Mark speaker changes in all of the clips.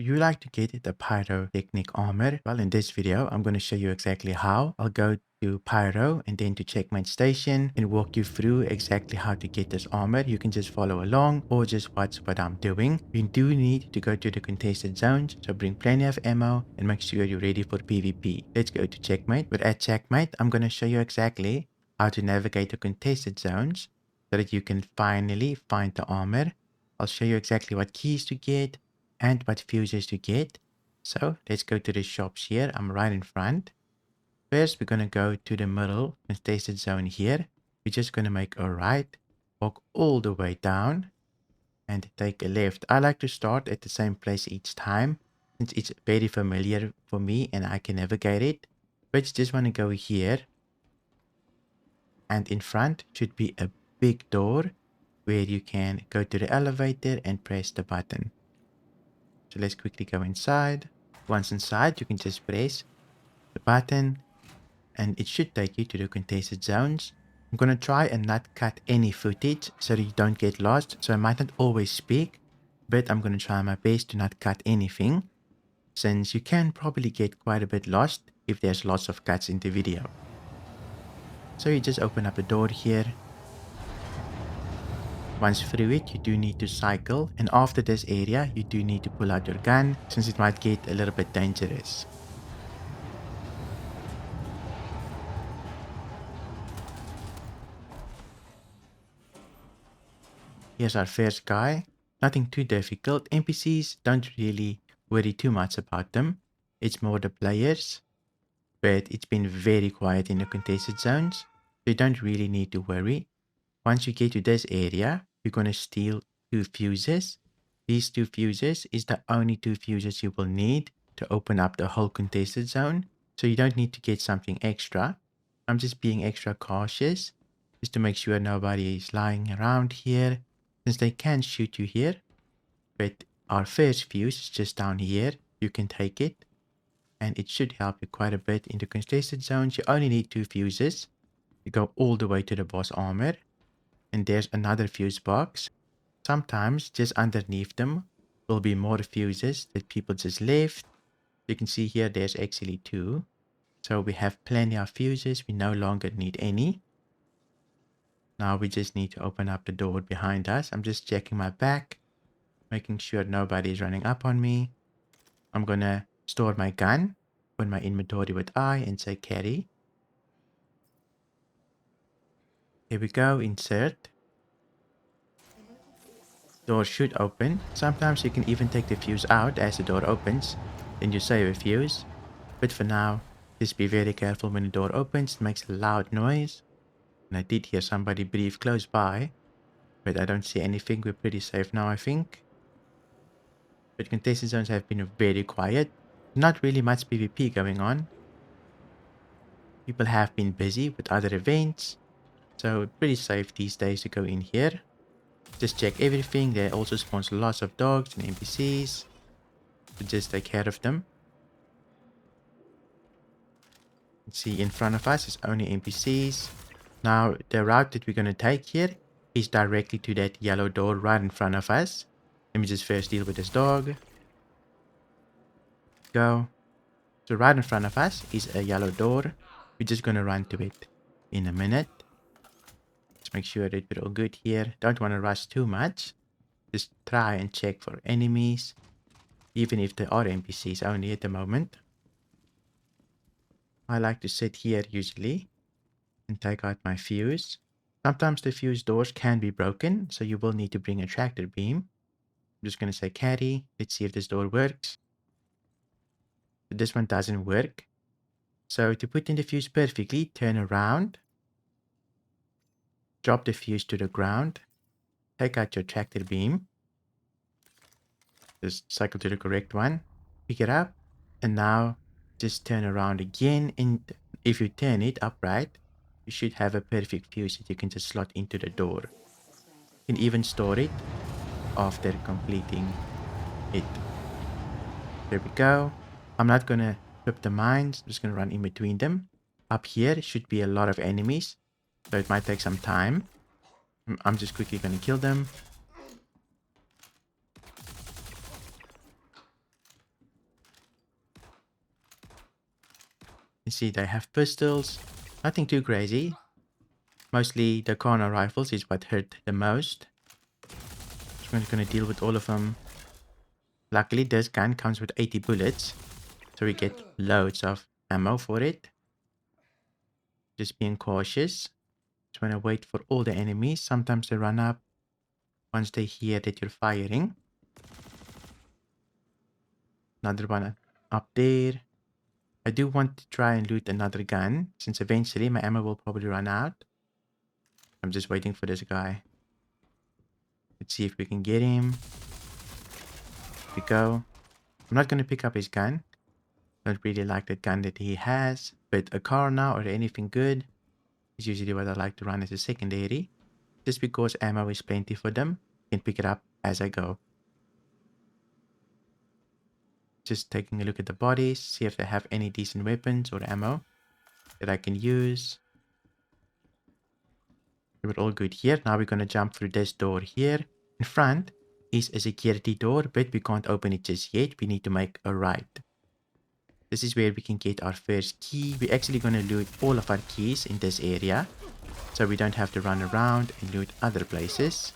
Speaker 1: you like to get the Pyrotechnic Armor? Well, in this video, I'm going to show you exactly how. I'll go to Pyro and then to Checkmate Station and walk you through exactly how to get this armor. You can just follow along or just watch what I'm doing. You do need to go to the contested zones, so bring plenty of ammo and make sure you're ready for PvP. Let's go to Checkmate. But at Checkmate, I'm going to show you exactly how to navigate the contested zones so that you can finally find the armor. I'll show you exactly what keys to get and what fuses to get. So let's go to the shops here. I'm right in front. First, we're going to go to the middle contested zone here. We're just going to make a right, walk all the way down and take a left. I like to start at the same place each time since it's very familiar for me and I can navigate it. But you just want to go here, and in front should be a big door where you can go to the elevator and press the button. So let's quickly go inside. Once inside, you can just press the button and it should take you to the contested zones. I'm going to try and not cut any footage so that you don't get lost. So I might not always speak, but I'm going to try my best to not cut anything, since you can probably get quite a bit lost if there's lots of cuts in the video. So you just open up the door here. Once through it, you do need to cycle, and after this area, you do need to pull out your gun since it might get a little bit dangerous. Here's our first guy. Nothing too difficult. NPCs, don't really worry too much about them. It's more the players. But it's been very quiet in the contested zones, so you don't really need to worry. Once you get to this area, you're going to steal 2 fuses. These 2 fuses is the only 2 fuses you will need to open up the whole contested zone. So you don't need to get something extra. I'm just being extra cautious just to make sure nobody is lying around here, since they can shoot you here. But our first fuse is just down here. You can take it, and it should help you quite a bit in the contested zones. You only need 2 fuses to go all the way to the boss armor. And there's another fuse box. Sometimes just underneath them will be more fuses that people just left. You can see here there's actually 2. So we have plenty of fuses. We no longer need any. Now we just need to open up the door behind us. I'm just checking my back, making sure nobody is running up on me. I'm gonna store my gun, put my inventory with I and say carry. Here we go, insert. Door should open. Sometimes you can even take the fuse out as the door opens, then you save a fuse. But for now, just be very careful when the door opens. It makes a loud noise. And I did hear somebody breathe close by, but I don't see anything. We're pretty safe now, I think. But contested zones have been very quiet. Not really much PvP going on. People have been busy with other events, so pretty safe these days to go in here. Just check everything. There also spawns lots of dogs and NPCs, so just take care of them. See, in front of us is only NPCs. Now the route that we're going to take here is directly to that yellow door right in front of us. Let me just first deal with this dog. Go. So right in front of us is a yellow door. We're just going to run to it in a minute. Let's make sure that we're all good here. Don't want to rush too much. Just try and check for enemies, even if there are NPCs only at the moment. I like to sit here usually and take out my fuse. Sometimes the fuse doors can be broken, so you will need to bring a tractor beam. I'm just going to say carry. Let's see if this door works. This one doesn't work. So to put in the fuse perfectly, turn around, drop the fuse to the ground, take out your tractor beam, just cycle to the correct one, pick it up, and now just turn around again. And if you turn it upright, you should have a perfect fuse that you can just slot into the door. You can even store it after completing it. There we go. I'm not going to flip the mines. I'm just going to run in between them. Up here should be a lot of enemies, so it might take some time. I'm just quickly going to kill them. You see they have pistols. Nothing too crazy. Mostly the corner rifles is what hurt the most. So we're going to deal with all of them. Luckily this gun comes with 80 bullets. So we get loads of ammo for it. Just being cautious. Just want to wait for all the enemies. Sometimes they run up once they hear that you're firing. Another one up there. I do want to try and loot another gun, since eventually my ammo will probably run out. I'm just waiting for this guy. Let's see if we can get him. Here we go. I'm not going to pick up his gun. Don't really like that gun that he has. But a car now or anything good is usually what I like to run as a secondary. Just because ammo is plenty for them. I can pick it up as I go. Just taking a look at the bodies. See if they have any decent weapons or ammo that I can use. We're all good here. Now we're going to jump through this door here. In front is a security door, but we can't open it just yet. We need to make a right. This is where we can get our first key. We're actually going to loot all of our keys in this area, so we don't have to run around and loot other places.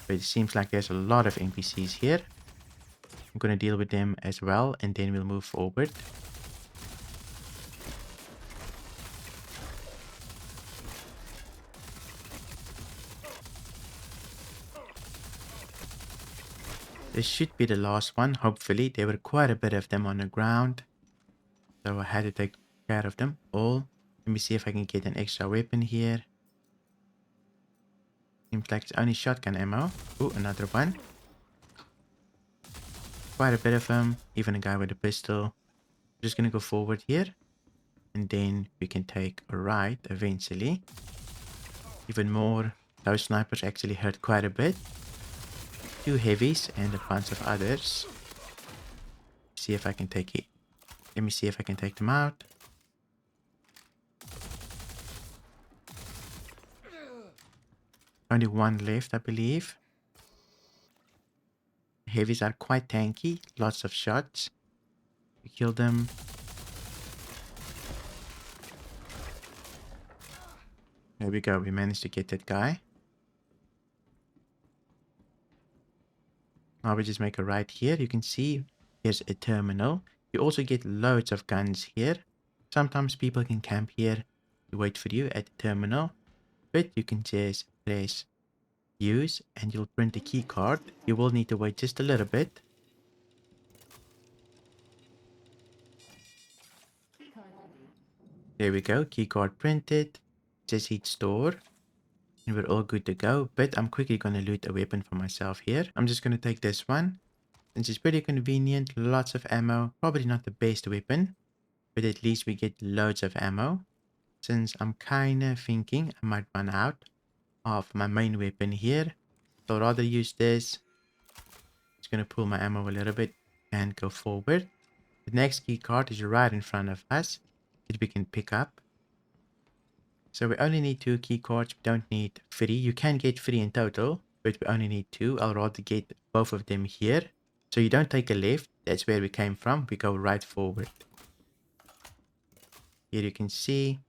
Speaker 1: But it seems like there's a lot of NPCs here. I'm going to deal with them as well, and then we'll move forward. This should be the last one, hopefully. There were quite a bit of them on the ground, so I had to take care of them all. Let me see if I can get an extra weapon here. Seems like it's only shotgun ammo. Oh, another one. Quite a bit of them, even a guy with a pistol. I'm just gonna go forward here, and then we can take a right eventually. Even more. Those snipers actually hurt quite a bit. 2 heavies and a bunch of others. See if I can take it. Let me see if I can take them out. Only one left, I believe. Heavies are quite tanky. Lots of shots. We kill them. There we go. We managed to get that guy. Now we just make a right here. You can see here's a terminal. You also get loads of guns here. Sometimes people can camp here to wait for you at the terminal. But you can just press use and you'll print a key card. You will need to wait just a little bit. There we go. Key card printed. Just hit store. And we're all good to go. But I'm quickly going to loot a weapon for myself here. I'm just going to take this one. Since it's pretty convenient. Lots of ammo. Probably not the best weapon. But at least we get loads of ammo. Since I'm kind of thinking I might run out of my main weapon here. So I'd rather use this. Just going to pull my ammo a little bit and go forward. The next key card is right in front of us that we can pick up. So we only need 2 key cards. We don't need 3. You can get 3 in total, but we only need 2. I'll rather get both of them here. So you don't take a left. That's where we came from. We go right forward. Here you can see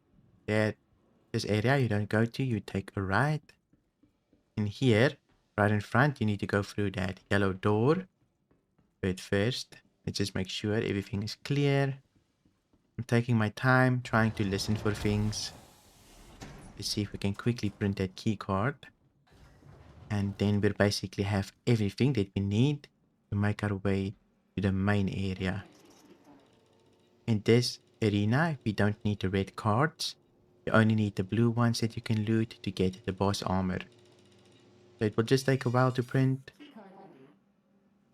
Speaker 1: that this area you don't go to. You take a right. And here, right in front, you need to go through that yellow door. But first, let's just make sure everything is clear. I'm taking my time, trying to listen for things. Let's see if we can quickly print that key card. And then we'll basically have everything that we need to make our way to the main area. In this arena, we don't need the red cards. You only need the blue ones that you can loot to get the boss armor. So it will just take a while to print.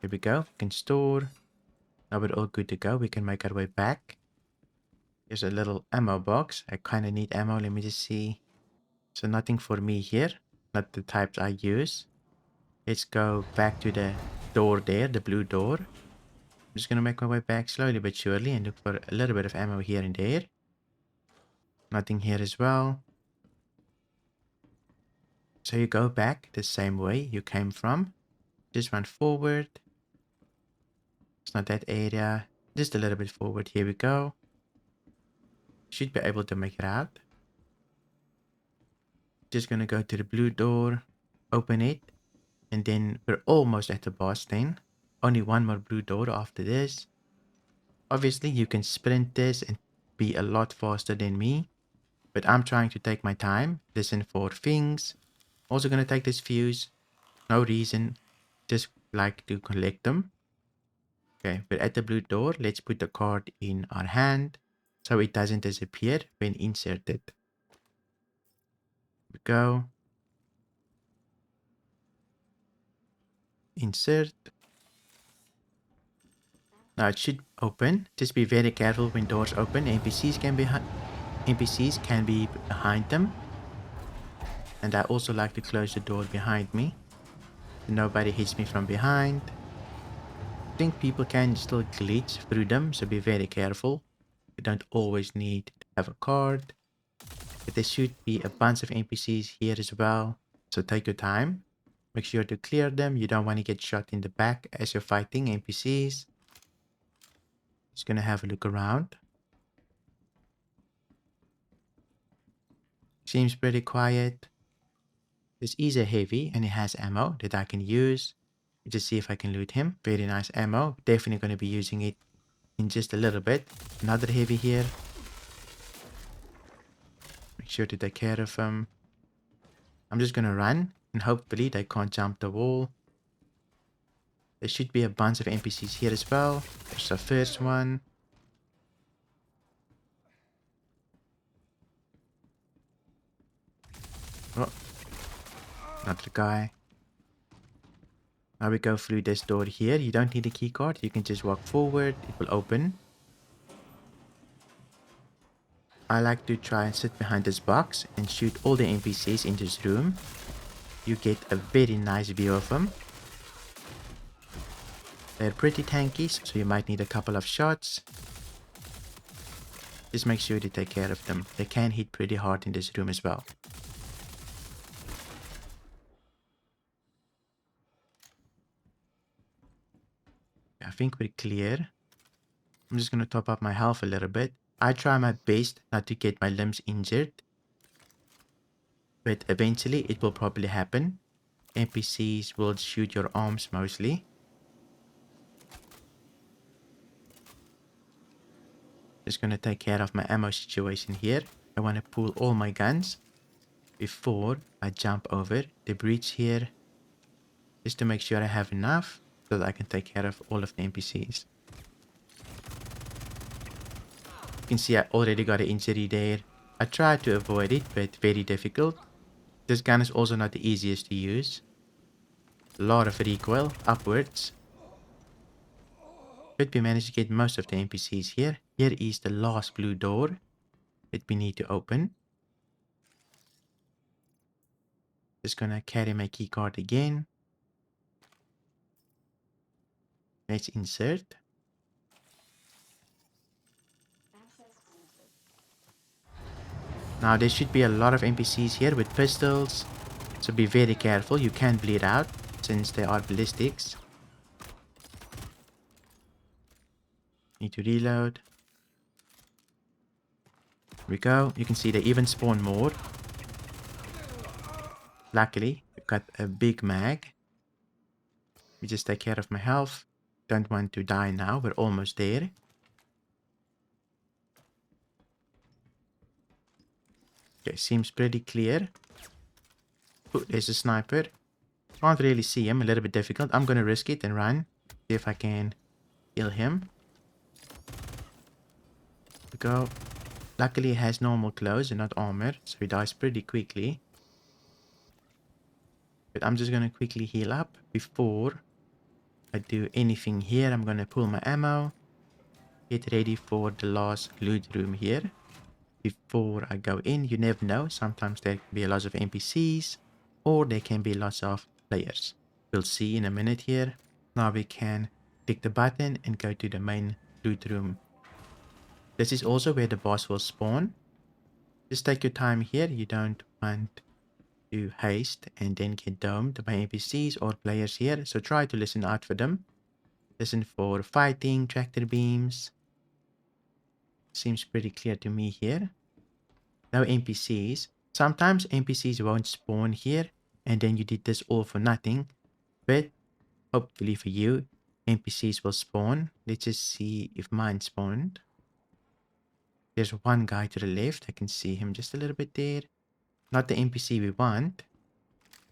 Speaker 1: Here we go. We can store. Now we're all good to go. We can make our way back. There's a little ammo box. I kind of need ammo. Let me just see. So nothing for me here. Not the types I use. Let's go back to the door there. The blue door. I'm just going to make my way back slowly but surely. And look for a little bit of ammo here and there. Nothing here as well. So you go back the same way you came from. Just run forward. It's not that area. Just a little bit forward. Here we go. Should be able to make it out. Just gonna go to the blue door, open it, and then we're almost at the boss then. Only one more blue door after this. Obviously, you can sprint this and be a lot faster than me, but I'm trying to take my time, listen for things. Also gonna take this fuse. No reason, just like to collect them. Okay, we're at the blue door. Let's put the card in our hand so it doesn't disappear when inserted. We go. Insert. Now it should open. Just be very careful when doors open. NPCs can be behind them. And I also like to close the door behind me, so nobody hits me from behind. I think people can still glitch through them, so be very careful. You don't always need to have a card. But there should be a bunch of NPCs here as well, so take your time. Make sure to clear them. You don't want to get shot in the back as you're fighting NPCs. Just gonna have a look around. Seems pretty quiet. This is a heavy and it has ammo that I can use. Just see if I can loot him. Very nice ammo. Definitely going to be using it in just a little bit. Another heavy here. Make sure to take care of him. I'm just going to run and hopefully they can't jump the wall. There should be a bunch of NPCs here as well. There's the first one. Oh, another guy. Now we go through this door here. You don't need a key card. You can just walk forward. It will open. I like to try and sit behind this box and shoot all the NPCs in this room. You get a very nice view of them. They're pretty tanky, so you might need a couple of shots. Just make sure to take care of them. They can hit pretty hard in this room as well. I think we're clear. I'm just going to top up my health a little bit. I try my best not to get my limbs injured, but eventually it will probably happen. NPCs will shoot your arms mostly. Just going to take care of my ammo situation here. I want to pull all my guns before I jump over the breach here, just to make sure I have enough so that I can take care of all of the NPCs. You can see I already got an injury there. I tried to avoid it, but very difficult. This gun is also not the easiest to use. A lot of recoil upwards. But we managed to get most of the NPCs here. Here is the last blue door that we need to open. Just gonna carry my key card again. Let's insert. Now there should be a lot of NPCs here with pistols, so be very careful. You can bleed out since they are ballistics. Need to reload. Here we go. You can see they even spawn more. Luckily, we've got a big mag. We just take care of my health. Don't want to die now. We're almost there. Okay, seems pretty clear. Oh, there's a sniper. Can't really see him. A little bit difficult. I'm gonna risk it and run. See if I can kill him. Here we go. Luckily, he has normal clothes and not armor, so he dies pretty quickly. But I'm just gonna quickly heal up before I do anything here. I'm gonna pull my ammo. Get ready for the last loot room here. Before I go in, you never know. Sometimes there can be lots of NPCs or there can be lots of players. We'll see in a minute here. Now we can click the button and go to the main loot room. This is also where the boss will spawn. Just take your time here. You don't want to haste and then get domed by NPCs or players here. So try to listen out for them. Listen for fighting, tractor beams. Seems pretty clear to me here. No NPCs. Sometimes NPCs won't spawn here, and then you did this all for nothing. But hopefully for you, NPCs will spawn. Let's just see if mine spawned. There's one guy to the left. I can see him just a little bit there. Not the NPC we want,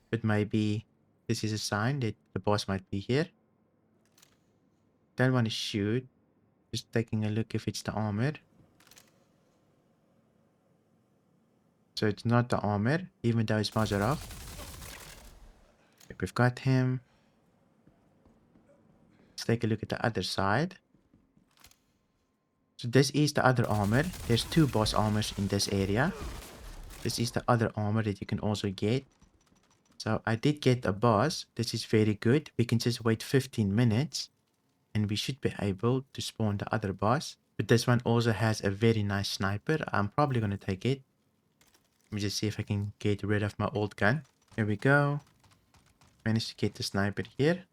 Speaker 1: but maybe this is a sign that the boss might be here. Don't want to shoot. Just taking a look if it's the armor. So it's not the armor, even though it's Mazarov. We've got him. Let's take a look at the other side. So this is the other armor. There's two boss armors in this area. This is the other armor that you can also get. So I did get a boss. This is very good. We can just wait 15 minutes and we should be able to spawn the other boss. But this one also has a very nice sniper. I'm probably going to take it. Let me just see if I can get rid of my old gun. Here we go. Managed to get the sniper here.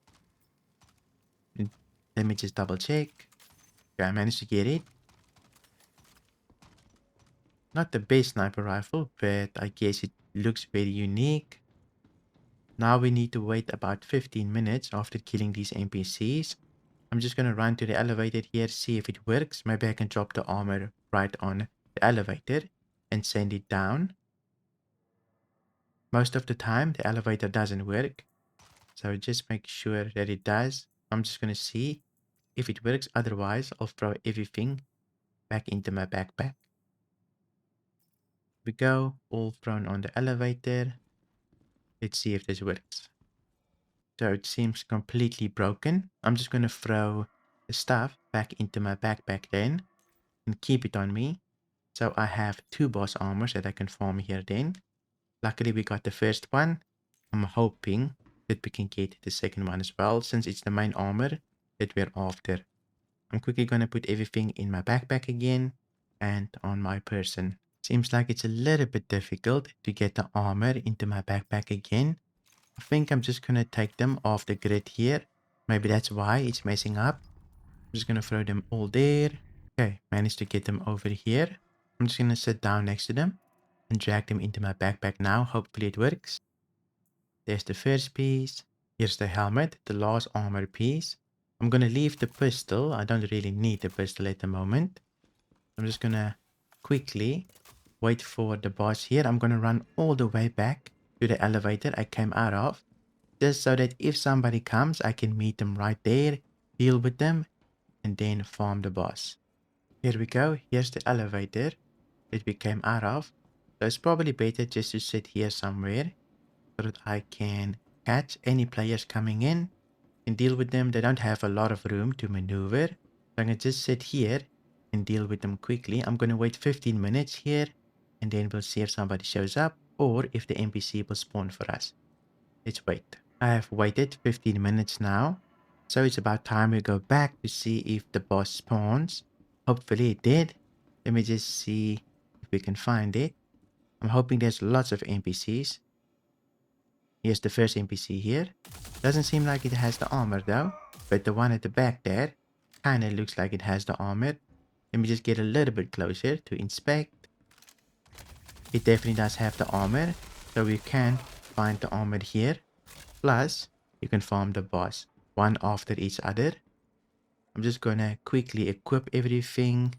Speaker 1: Let me just double check. Okay, I managed to get it. Not the best sniper rifle, but I guess it looks very unique. Now we need to wait about 15 minutes after killing these NPCs. I'm just going to run to the elevator here, see if it works. Maybe I can drop the armor right on the elevator and send it down. Most of the time, the elevator doesn't work. So just make sure that it does. I'm just going to see if it works. Otherwise, I'll throw everything back into my backpack. We go, all thrown on the elevator. Let's see if this works. So it seems completely broken. I'm just going to throw the stuff back into my backpack then and keep it on me. So I have two boss armors that I can farm here then. Luckily we got the first one. I'm hoping that we can get the second one as well, since it's the main armor that we're after. I'm quickly going to put everything in my backpack again and on my person. Seems like it's a little bit difficult to get the armor into my backpack again. I think I'm just going to take them off the grid here. Maybe that's why it's messing up. I'm just going to throw them all there. Okay, managed to get them over here. I'm just going to sit down next to them and drag them into my backpack now. Hopefully it works. There's the first piece. Here's the helmet, the last armor piece. I'm going to leave the pistol. I don't really need the pistol at the moment. I'm just going to quickly wait for the boss here. I'm going to run all the way back to the elevator I came out of, just so that if somebody comes, I can meet them right there, deal with them, and then farm the boss. Here we go. Here's the elevator that we came out of. So it's probably better just to sit here somewhere so that I can catch any players coming in and deal with them. They don't have a lot of room to maneuver. So I'm going to just sit here and deal with them quickly. I'm going to wait 15 minutes here and then we'll see if somebody shows up or if the NPC will spawn for us. Let's wait. I have waited 15 minutes now. So it's about time we go back to see if the boss spawns. Hopefully it did. Let me just see if we can find it. I'm hoping there's lots of NPCs. Here's the first NPC here. Doesn't seem like it has the armor though. But the one at the back there kind of looks like it has the armor. Let me just get a little bit closer to inspect. It definitely does have the armor. So we can find the armor here. Plus, you can farm the boss one after each other. I'm just going to quickly equip everything.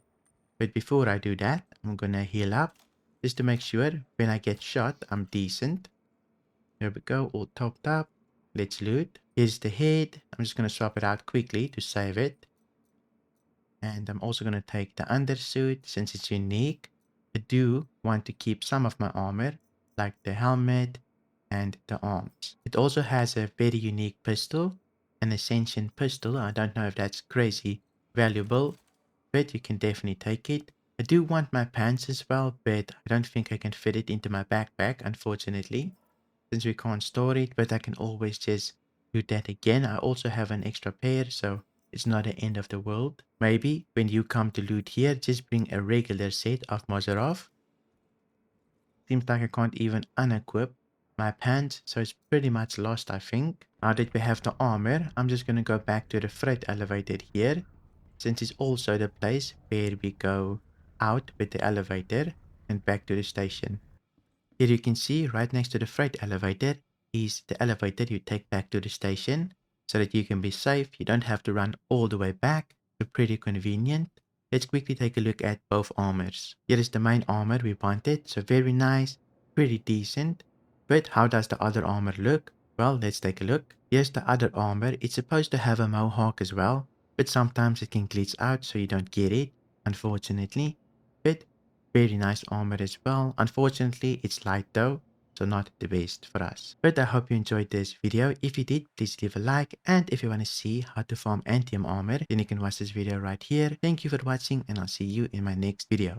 Speaker 1: But before I do that, I'm going to heal up. Just to make sure when I get shot, I'm decent. There we go, all topped up. Let's loot. Here's the head. I'm just going to swap it out quickly to save it. And I'm also going to take the undersuit since it's unique. I do want to keep some of my armor, like the helmet and the arms. It also has a very unique pistol, an Ascension pistol. I don't know if that's crazy valuable, but you can definitely take it. I do want my pants as well, but I don't think I can fit it into my backpack, unfortunately, since we can't store it, but I can always just do that again. I also have an extra pair, so it's not the end of the world. Maybe when you come to loot here, just bring a regular set of Mazarov. Seems like I can't even unequip my pants, so it's pretty much lost, I think. Now that we have the armor, I'm just going to go back to the freight elevator here, since it's also the place where we go out with the elevator and back to the station. Here you can see right next to the freight elevator is the elevator you take back to the station so that you can be safe. You don't have to run all the way back. So pretty convenient. Let's quickly take a look at both armors. Here is the main armor we wanted. So very nice, pretty decent. But how does the other armor look? Well, let's take a look. Here's the other armor. It's supposed to have a mohawk as well, but sometimes it can glitch out so you don't get it, unfortunately. But very nice armor as well. Unfortunately, it's light though, so not the best for us. But I hope you enjoyed this video. If you did, please leave a like. And if you want to see how to farm antium armor, then you can watch this video right here. Thank you for watching, and I'll see you in my next video.